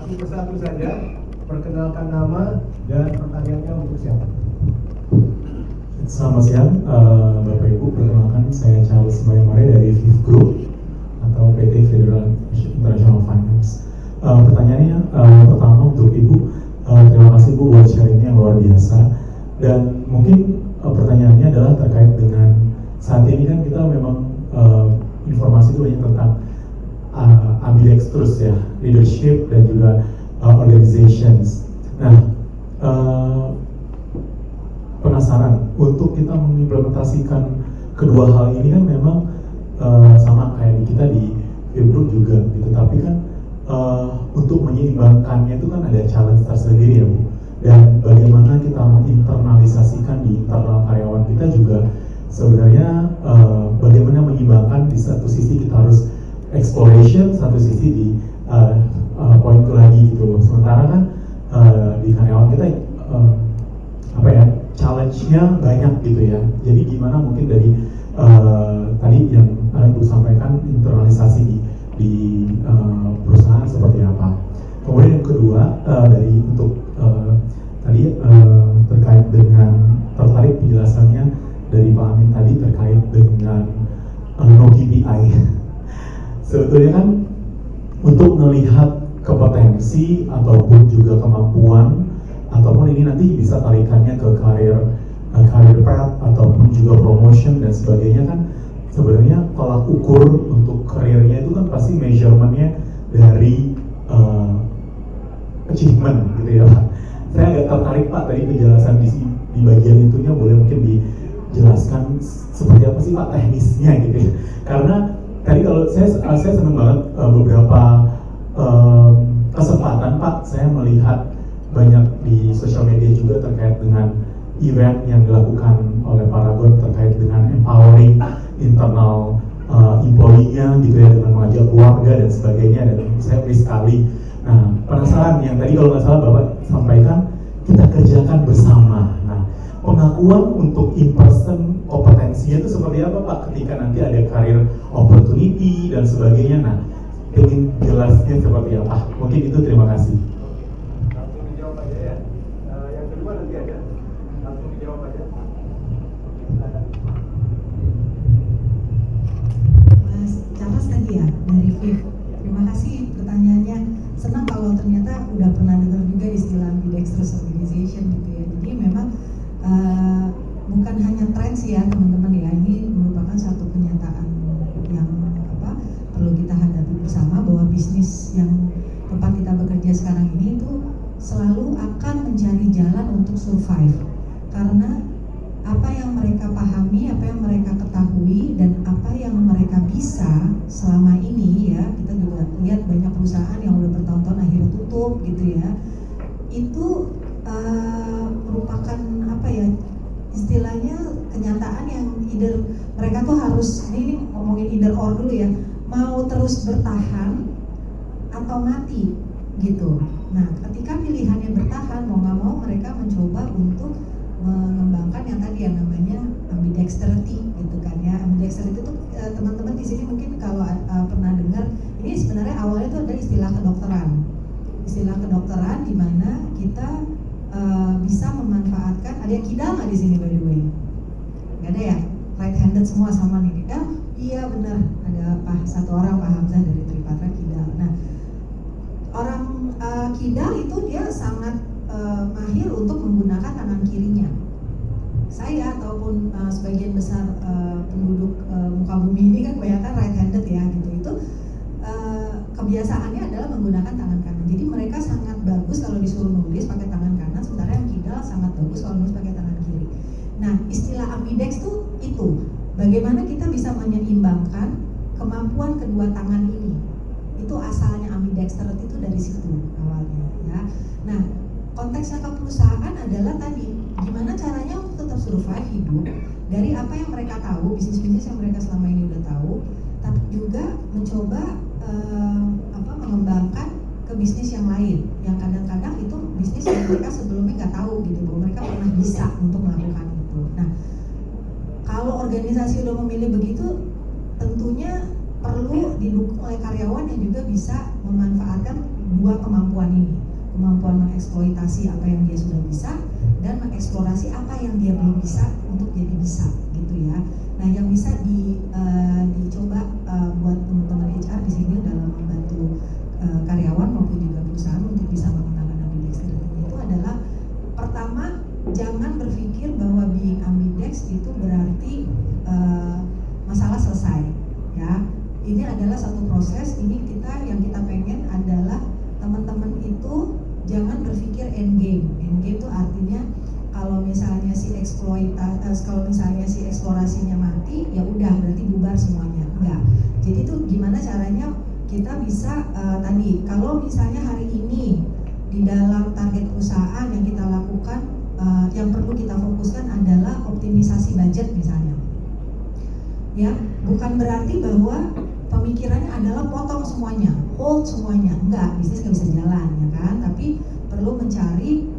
Satu persatu saja, perkenalkan nama dan pertanyaannya untuk siapa. Selamat siang, Bapak Ibu. Perkenalkan, saya Charles Bayamare dari Fifth Group atau PT Federal International Finance. Pertanyaannya pertama untuk Ibu, terima kasih Bu buat sharingnya yang luar biasa. Dan mungkin pertanyaannya adalah terkait dengan saat ini kan kita memang informasi itu banyak tentang ambidextrous ya, leadership dan juga organizations. Nah, penasaran untuk kita mengimplementasikan kedua hal ini kan memang sama kayak di kita di Group juga gitu, tapi kan untuk menyeimbangkannya itu kan ada challenge tersendiri ya Bu. Dan bagaimana kita menginternalisasikan di internal karyawan kita juga sebenarnya bagaimana menyeimbangkan di satu sisi kita harus exploration, satu sisi di poin itu lagi gitu. Sementara kan di karyawan kita challenge-nya banyak gitu ya. Jadi gimana mungkin dari tadi yang Ibu sampaikan internalisasi di perusahaan seperti apa. Kemudian yang kedua dari untuk tadi terkait dengan tertarik penjelasannya dari Pak Amin tadi terkait dengan no KPI. Sebetulnya kan untuk melihat kompetensi ataupun juga kemampuan ataupun ini nanti bisa tarikannya ke karir path ataupun juga promotion dan sebagainya kan sebenarnya tolak ukur untuk karirnya itu kan pasti measurementnya dari achievement gitu ya Pak. Saya agak tertarik Pak tadi penjelasan di bagian itunya, boleh mungkin dijelaskan seperti apa sih Pak teknisnya gitu ya. Karena tadi kalau saya senang banget beberapa kesempatan Pak saya melihat banyak di sosial media juga terkait dengan event yang dilakukan oleh Paragon terkait dengan empowering internal employee-nya gitu ya, dengan mengajak keluarga dan sebagainya, dan saya please sekali. Nah, penasaran yang tadi kalau nggak salah Bapak sampaikan kita kerjakan bersama. Nah, pengakuan untuk in-person kompetensinya itu seperti apa Pak ketika nanti ada career opportunity dan sebagainya. Nah, ingin jelasnya seperti apa. Mungkin itu, terima kasih. Dari FIF. Terima kasih pertanyaannya. Senang kalau ternyata udah pernah dengar juga istilah ambidextrous organization gitu ya. Jadi memang bukan hanya tren sih ya teman-teman ya. Ini merupakan satu kenyataan yang perlu kita hadapi bersama, bahwa bisnis yang tempat kita bekerja sekarang ini itu selalu akan mencari jalan untuk survive. Karena apa yang mereka pahami, apa yang mereka ketahui, dan apa yang mereka bisa selama ini ya, kita juga lihat banyak perusahaan yang udah bertahun-tahun akhirnya tutup gitu ya. Itu merupakan apa ya, istilahnya kenyataan yang either mereka tuh harus, ini ngomongin either or dulu ya, mau terus bertahan atau mati gitu. Nah, ketika pilihannya bertahan, mau nggak mau mereka mencoba untuk mengembangkan yang tadi yang namanya ambidexterity gitu kan ya. Ambidexterity itu teman-teman di sini mungkin kalau pernah dengar, ini sebenarnya awalnya itu ada istilah kedokteran. Istilah kedokteran di mana kita bisa memanfaatkan, ada yang kidal nggak di sini by the way? Nggak ada ya? Right handed semua sama nih. Iya benar, ada satu orang Pak Hamzah dari Tripatra kidal. Nah, orang kidal itu dia sangat mahir untuk menggunakan tangan kirinya. Saya ataupun sebagian besar penduduk muka bumi ini kan kebanyakan right handed ya gitu. Itu kebiasaannya adalah menggunakan tangan kanan. Jadi mereka sangat bagus kalau disuruh nulis pakai tangan kanan, sementara yang kidal sangat bagus kalau nulis pakai tangan kiri. Nah, istilah ambidex itu bagaimana kita bisa menyeimbangkan kemampuan kedua tangan ini. Itu asalnya ambidextrous itu dari situ awalnya ya. Nah, konteksnya ke perusahaan adalah tadi gimana caranya untuk tetap survive hidup dari apa yang mereka tahu, bisnis-bisnis yang mereka selama ini udah tahu, tapi juga mencoba mengembangkan ke bisnis yang lain yang kadang-kadang itu bisnis yang mereka sebelumnya nggak tahu gitu, bahwa mereka pernah bisa untuk melakukan itu. Nah, kalau organisasi udah memilih begitu, tentunya perlu didukung oleh karyawan yang juga bisa memanfaatkan dua kemampuan ini, kemampuan mengeksploitasi apa yang dia sudah bisa dan mengeksplorasi apa yang dia belum bisa untuk jadi bisa gitu ya. Nah, yang bisa dicoba buat teman-teman HR di sini dalam membantu karyawan maupun juga perusahaan untuk bisa menggunakan ambidextrity itu adalah pertama, jangan berpikir bahwa being ambidex itu berarti masalah selesai ya. Ini adalah satu proses. Ini yang kita pengen adalah teman-teman itu jangan berpikir end game. End game itu artinya kalau misalnya si eksplorasinya mati, ya udah berarti bubar semuanya. Enggak. Jadi itu gimana caranya kita bisa tadi kalau misalnya hari ini di dalam target perusahaan yang kita lakukan yang perlu kita fokuskan adalah optimisasi budget misalnya. Ya, bukan berarti bahwa pemikirannya adalah potong semuanya, hold semuanya. Enggak, bisnis nggak bisa jalan ya kan. Tapi perlu mencari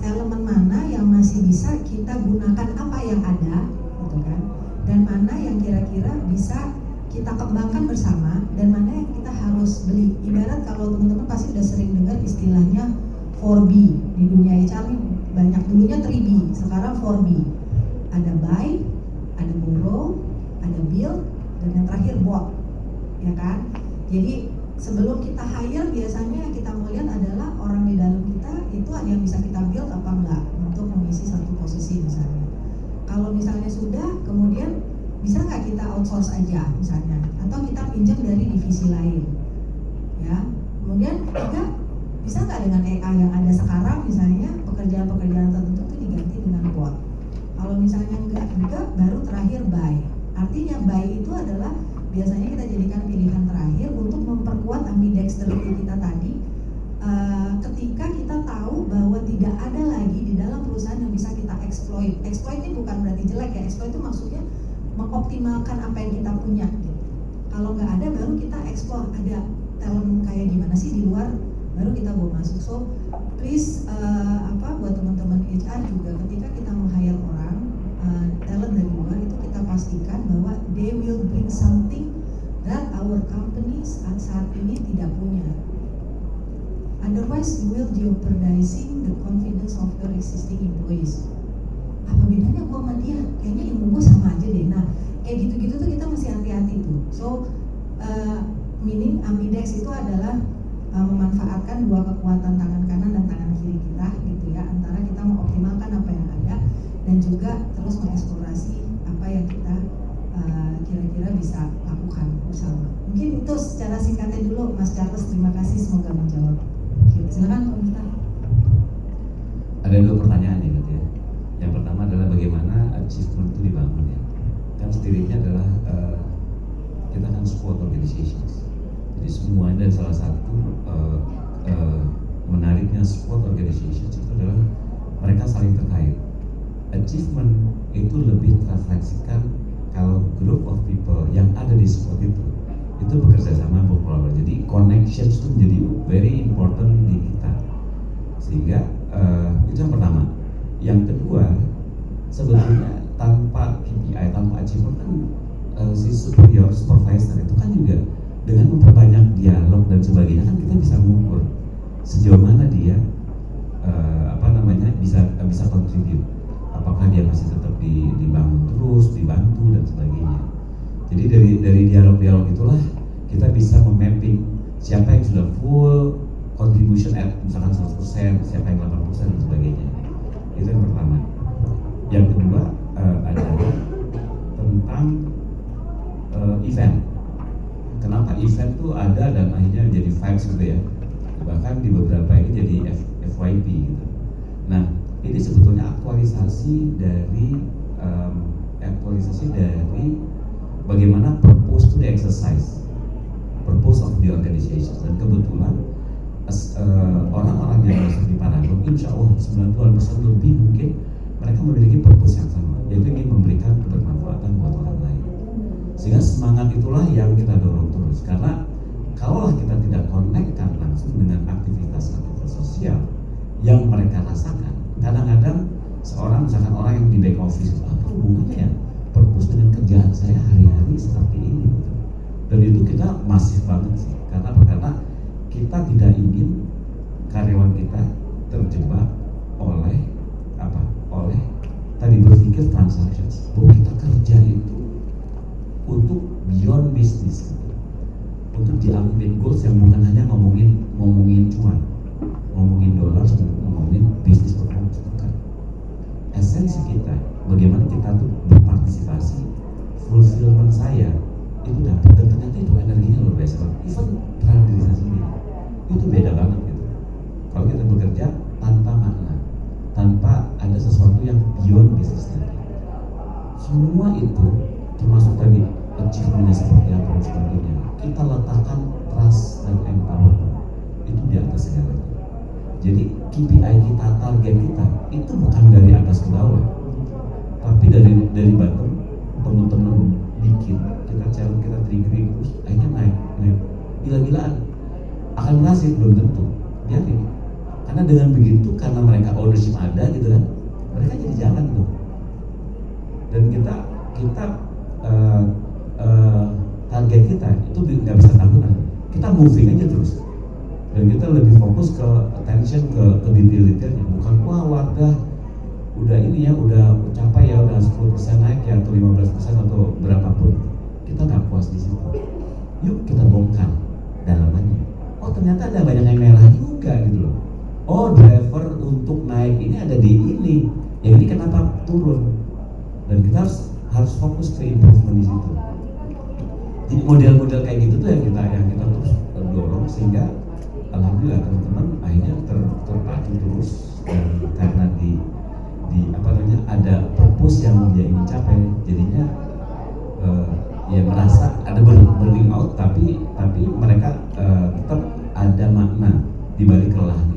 elemen mana yang masih bisa kita gunakan apa yang ada, gitu kan. Dan mana yang kira-kira bisa kita kembangkan bersama dan mana yang kita harus beli. Ibarat kalau teman-teman pasti udah sering dengar istilahnya 4B di dunia HR ini banyak, dulunya 3B, sekarang 4B. Ada buy, ada borrow, ada build, dan yang terakhir bought, ya kan? Jadi sebelum kita hire biasanya kita melihat adalah orang di dalam kita itu ada yang bisa kita build apa enggak untuk mengisi satu posisi misalnya. Kalau misalnya sudah, kemudian bisa nggak kita outsource aja misalnya, atau kita pinjam dari divisi lain, ya. Kemudian juga bisa nggak dengan AI yang ada sekarang misalnya pekerjaan-pekerjaan tertentu itu diganti dengan bot. Kalau misalnya enggak juga, baru terakhir buy. Artinya buy itu adalah biasanya kita jadikan pilihan terakhir untuk memperkuat ambidextrity kita tadi. Ketika kita tahu bahwa tidak ada lagi di dalam perusahaan yang bisa kita exploit. Exploit ini bukan berarti jelek ya. Exploit itu maksudnya mengoptimalkan apa yang kita punya. Gitu. Kalau nggak ada, baru kita explore ada talent kayak gimana sih di luar, baru kita bawa masuk. So please buat teman-teman HR juga ketika kita meng-hire orang talent dari luar itu kita pastikan bahwa they will bring something that our companies saat ini tidak punya. Otherwise you will jeopardizing the confidence of your existing employees. Apa bedanya gua sama dia? Kayaknya ilmu gua sama aja deh. Nah, kayak gitu-gitu tuh kita mesti hati-hati tuh. So meaning ambidex itu adalah memanfaatkan dua kekuatan tangan kanan dan tangan kiri kita gitu ya, antara kita mengoptimalkan apa yang ada dan juga terus mengeksplorasi apa yang kita kira-kira bisa lakukan bersama. Mungkin itu secara singkatnya dulu, Mas Charles. Terima kasih, semoga menjawab. Silakan komentar. Ada dua pertanyaan nih gitu ya. Yang pertama adalah bagaimana achievement itu dibangun ya. Kan spiritnya adalah kita kan support organizations. Jadi semua dan salah satu menariknya support organizations itu adalah mereka saling terkait. Achievement itu lebih terrefleksikan kalau group of people yang ada di support itu bekerja sama, berkolaborasi. Jadi connections itu menjadi very important di kita. Sehingga itu yang pertama. Yang kedua, sebetulnya tanpa KPI, tanpa achievement kan si supervisor itu kan juga dengan memperbanyak dialog dan sebagainya kan kita bisa mengukur sejauh mana dia bisa contribute. Apakah dia masih tetap dibangun terus, dibantu dan sebagainya. Jadi dari dialog-dialog itulah kita bisa memapping siapa yang sudah full contribution at misalkan 100%, siapa yang 80% dan sebagainya. Itu yang pertama. Yang kedua adalah tentang event. Kenapa event tuh ada dan akhirnya menjadi vibes gitu ya. Bahkan di beberapa ini jadi FYP gitu. Nah, ini sebetulnya aktualisasi dari bagaimana purpose to the exercise, purpose of the organization. Dan kebetulan orang-orang yang masuk di Paragon, insya Allah 90% lebih mungkin mereka memiliki purpose yang sama, yaitu ingin memberikan kebermanfaatan buat orang lain. Sehingga semangat itulah yang kita dorong terus. Karena kalaulah kita tidak connectkan langsung dengan aktivitas-aktivitas sosial yang mereka rasakan, kadang-kadang misalkan orang yang di back office, apa hubungannya ya purpose dengan kerjaan saya hari-hari seperti ini gitu. Dan itu kita masif banget sih. Karena apa? Karena kita tidak ingin karyawan kita terjebak oleh apa? Oleh tadi berpikir transactions. Bahwa kita kerja itu untuk beyond business, untuk diambil goals yang bukan hanya ngomongin cuan, ngomongin dolar, ngomongin bisnis performance, bukan. Esensi kita, bagaimana kita tuh berpartisipasi, fulfillment saya itu dapat, dan ternyata itu energinya luar biasa banget. Even terhadap diri saya sendiri itu beda banget gitu. Kalau kita bekerja tanpa makna, tanpa ada sesuatu yang beyond bisnis tadi, semua itu termasuk tadi achievementnya seperti apa dan sebagainya, kita letakkan trust dan empowerment itu di atas segalanya. Jadi KPI kita, target kita itu bukan dari atas ke bawah, tapi dari bottom, teman-teman bikin, kita challenge, kita triggering, terus akhirnya naik gila-gilaan. Akan berhasil? Belum tentu, biarin. Karena dengan begitu, karena mereka ownership ada gitu kan, mereka jadi jalan tuh. Dan kita target kita itu nggak bisa tahunan, kita moving aja terus. Dan kita lebih fokus ke attention ke detail-detailnya, bukan wah Wardah udah ini ya, udah capai ya, udah 10% naik ya, atau 15% atau berapapun. Kita nggak puas di situ. Yuk kita bongkar dalamannya. Oh ternyata ada banyak yang merah juga gitu loh. Oh driver untuk naik ini ada di ini. Yang ini kenapa turun? Dan kita harus fokus ke improvement di situ. Jadi model-model kayak gitu tuh yang kita terus dorong, sehingga alhamdulillah teman-teman akhirnya terpacu terus, dan karena di apa namanya ada purpose yang dia ingin capai, jadinya ya merasa ada burning out, tapi mereka tetap ada makna di balik kelelahan